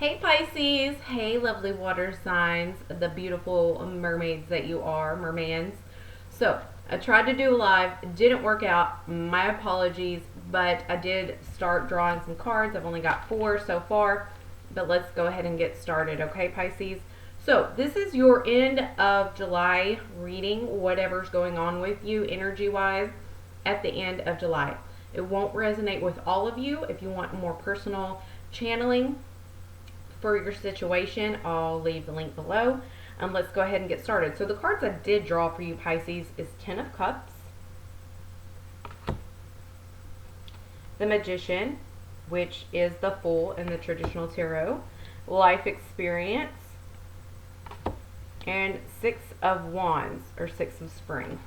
Hey Pisces, hey lovely water signs, the beautiful mermaids that you are, mermans. So, I tried to do a live, it didn't work out, my apologies, but I did start drawing some cards. I've only got 4 so far, but let's go ahead and get started, okay Pisces? So, this is your end of July reading, whatever's going on with you energy-wise at the end of July. It won't resonate with all of you. If you want more personal channeling for your situation, I'll leave the link below. Let's go ahead and get started. So the cards I did draw for you, Pisces, is Ten of Cups, the Magician, which is the Fool in the traditional tarot, Life Experience, and Six of Wands, or Six of Spring.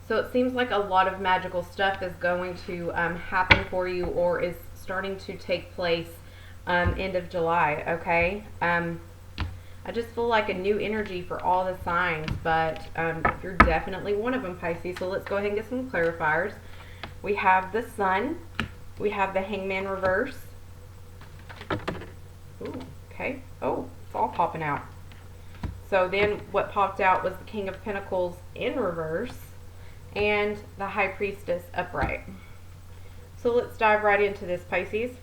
So it seems like a lot of magical stuff is going to happen for you, or is starting to take place end of July, okay? I just feel like a new energy for all the signs, but you're definitely one of them, Pisces. So let's go ahead and get some clarifiers. We have the Sun. We have the Hangman reverse. Ooh, okay. Oh, it's all popping out. So then what popped out was the King of Pentacles in reverse and the High Priestess upright. So let's dive right into this, Pisces.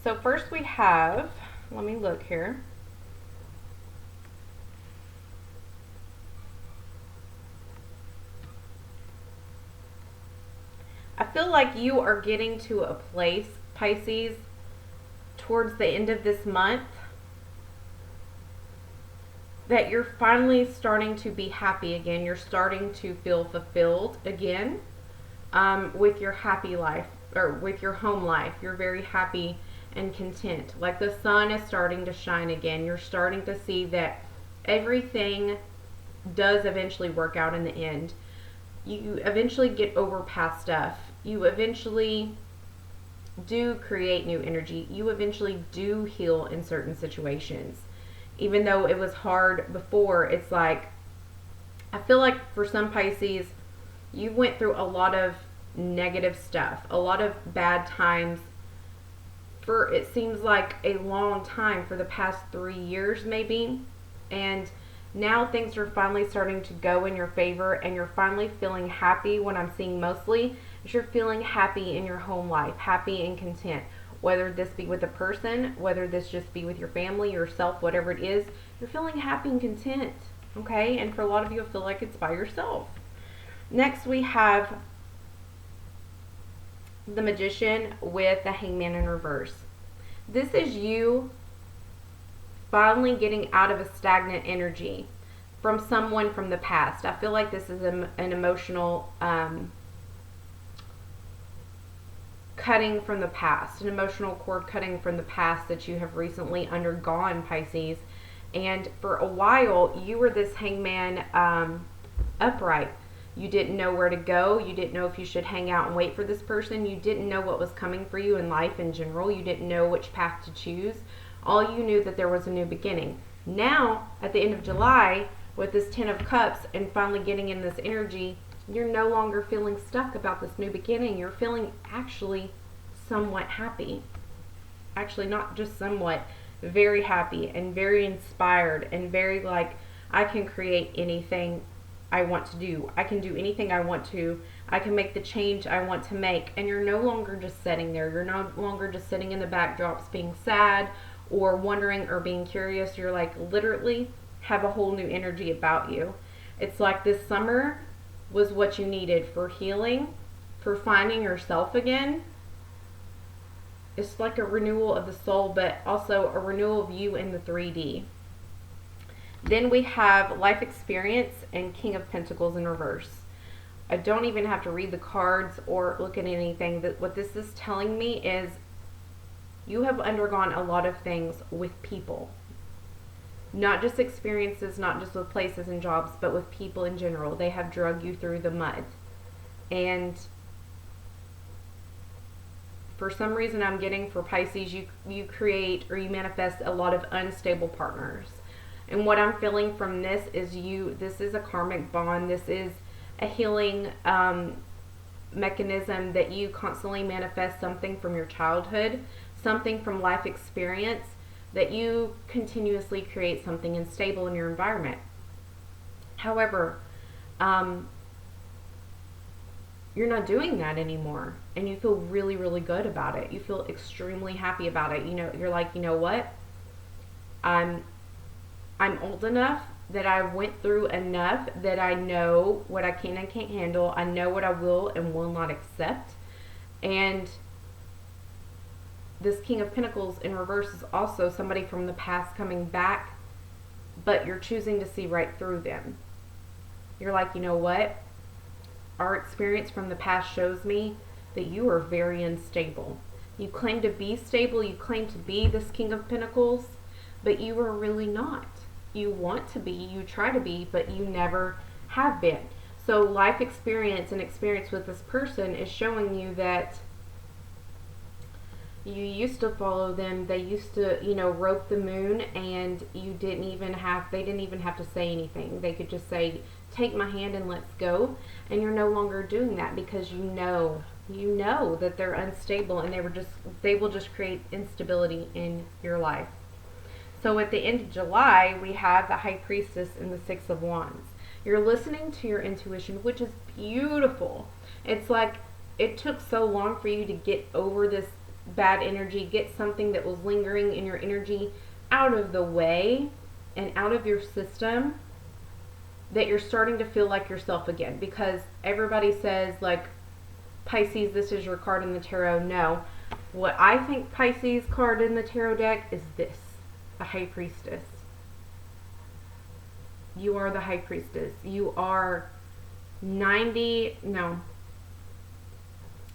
So first we have, let me look here. I feel like you are getting to a place, Pisces, towards the end of this month that you're finally starting to be happy again. You're starting to feel fulfilled again with your happy life, or with your home life. You're very happy and content. Like the sun is starting to shine again. You're starting to see that everything does eventually work out in the end. You eventually get over past stuff. You eventually do create new energy. You eventually do heal in certain situations. Even though it was hard before, it's like, I feel like for some Pisces, you went through a lot of negative stuff, a lot of bad times for, it seems like, a long time, for the past 3 years maybe, and now things are finally starting to go in your favor, and you're finally feeling happy. What I'm seeing mostly is you're feeling happy in your home life, happy and content, whether this be with a person, whether this just be with your family, yourself, whatever it is, you're feeling happy and content, okay? And for a lot of you, I feel like it's by yourself. Next we have the Magician with the Hangman in reverse. This is you finally getting out of a stagnant energy from someone from the past. I feel like this is an emotional cutting from the past, an emotional cord cutting from the past that you have recently undergone, Pisces. And for a while, you were this Hangman upright. You didn't know where to go. You didn't know if you should hang out and wait for this person. You didn't know what was coming for you in life in general. You didn't know which path to choose. All you knew that there was a new beginning. Now, at the end of July, with this Ten of Cups and finally getting in this energy, you're no longer feeling stuck about this new beginning. You're feeling actually somewhat happy. Actually, not just somewhat, very happy and very inspired and very like, I can create anything I want to do. I can do anything I want to. I can make the change I want to make. And you're no longer just sitting there. You're no longer just sitting in the backdrops being sad or wondering or being curious. You're like literally have a whole new energy about you. It's like this summer was what you needed for healing, for finding yourself again. It's like a renewal of the soul, but also a renewal of you in the 3D. Then we have Life Experience and King of Pentacles in reverse. I don't even have to read the cards or look at anything. What this is telling me is you have undergone a lot of things with people. Not just experiences, not just with places and jobs, but with people in general. They have drug you through the mud. And for some reason I'm getting for Pisces, you create or you manifest a lot of unstable partners. And what I'm feeling from this is this is a karmic bond. This is a healing mechanism that you constantly manifest something from your childhood, something from life experience, that you continuously create something unstable in your environment. However, you're not doing that anymore, and you feel really, really good about it. You feel extremely happy about it. You're like, you know what? I'm old enough that I went through enough that I know what I can and can't handle. I know what I will and will not accept. And this King of Pentacles in reverse is also somebody from the past coming back, but you're choosing to see right through them. You're like, you know what? Our experience from the past shows me that you are very unstable. You claim to be stable, you claim to be this King of Pentacles, but you are really not. You want to be, you try to be, but you never have been. So life experience and experience with this person is showing you that you used to follow them. They used to, rope the moon, and they didn't even have to say anything. They could just say, take my hand and let's go. And you're no longer doing that because you know that they're unstable, and they will just create instability in your life. So at the end of July, we have the High Priestess and the Six of Wands. You're listening to your intuition, which is beautiful. It's like it took so long for you to get over this bad energy, get something that was lingering in your energy out of the way and out of your system, that you're starting to feel like yourself again. Because everybody says, like, Pisces, this is your card in the tarot. No. What I think Pisces card in the tarot deck is this. The High Priestess. You are the High Priestess. You are 90... No.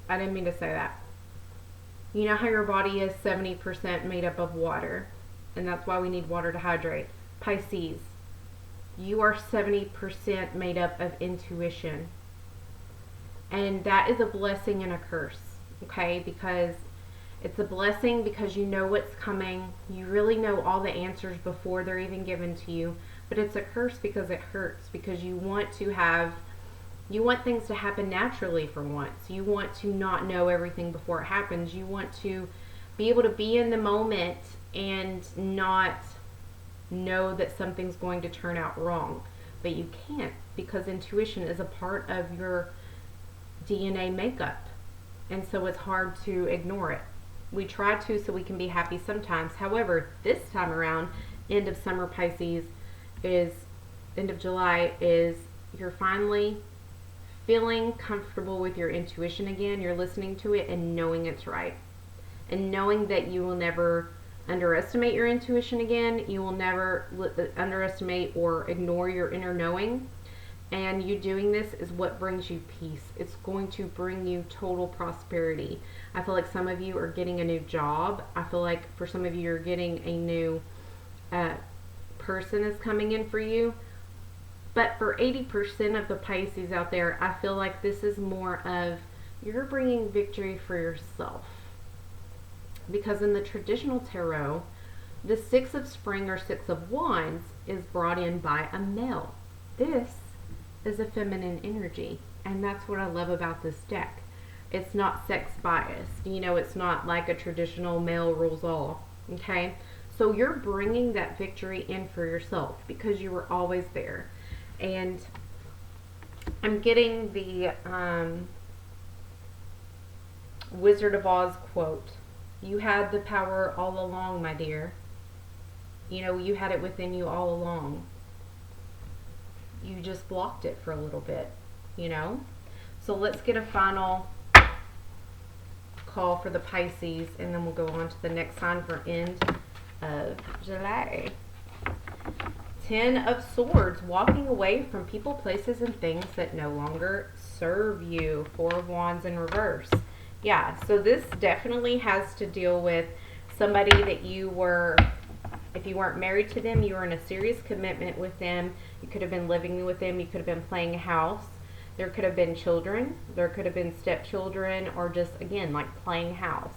I didn't mean to say that. You know how your body is 70% made up of water, and that's why we need water to hydrate. Pisces, you are 70% made up of intuition. And that is a blessing and a curse, okay? Because it's a blessing because you know what's coming. You really know all the answers before they're even given to you. But it's a curse because it hurts, because you want things to happen naturally for once. You want to not know everything before it happens. You want to be able to be in the moment and not know that something's going to turn out wrong. But you can't, because intuition is a part of your DNA makeup. And so it's hard to ignore it. We try to so we can be happy sometimes. However, this time around, end of summer Pisces end of July is you're finally feeling comfortable with your intuition again. You're listening to it and knowing it's right. And knowing that you will never underestimate your intuition again. You will never underestimate or ignore your inner knowing. And you doing this is what brings you peace. It's going to bring you total prosperity. I feel like some of you are getting a new job. I feel like for some of you, you're getting a new person is coming in for you. But for 80% of the Pisces out there, I feel like this is more of you're bringing victory for yourself. Because in the traditional tarot, the Six of Spring or Six of Wands is brought in by a male. This is a feminine energy, and that's what I love about this deck. It's not sex biased. It's not like a traditional male rules all. Okay? So you're bringing that victory in for yourself because you were always there. And I'm getting the Wizard of Oz quote. You had the power all along, my dear. You had it within you all along. You just blocked it for a little bit, So let's get a final call for the Pisces, and then we'll go on to the next sign for end of July. 10 of Swords, walking away from people, places, and things that no longer serve you. 4 of Wands in reverse. Yeah, so this definitely has to deal with somebody that you were, if you weren't married to them, you were in a serious commitment with them. You could have been living with them. You could have been playing a house. There could have been children. There could have been stepchildren, or just, again, like playing house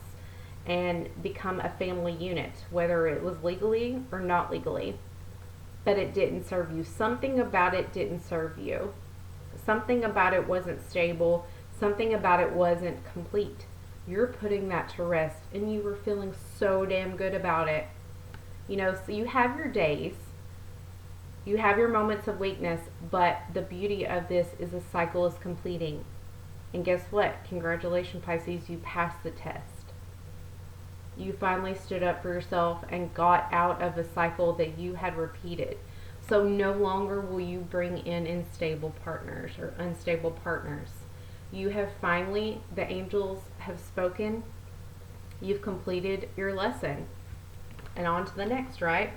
and become a family unit, whether it was legally or not legally. But it didn't serve you. Something about it didn't serve you. Something about it wasn't stable. something about it wasn't complete. You're putting that to rest, and you were feeling so damn good about it. You know, so you have your days, you have your moments of weakness, but the beauty of this is the cycle is completing. And guess what? Congratulations, Pisces, you passed the test. You finally stood up for yourself and got out of a cycle that you had repeated. So no longer will you bring in unstable partners or unstable partners. You have finally, the angels have spoken. You've completed your lesson. And on to the next, right?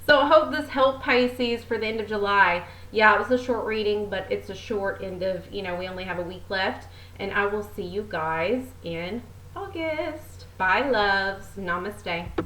So I hope this helped, Pisces, for the end of July. Yeah, it was a short reading, but it's a short end of, we only have a week left. And I will see you guys in August. Bye, loves. Namaste.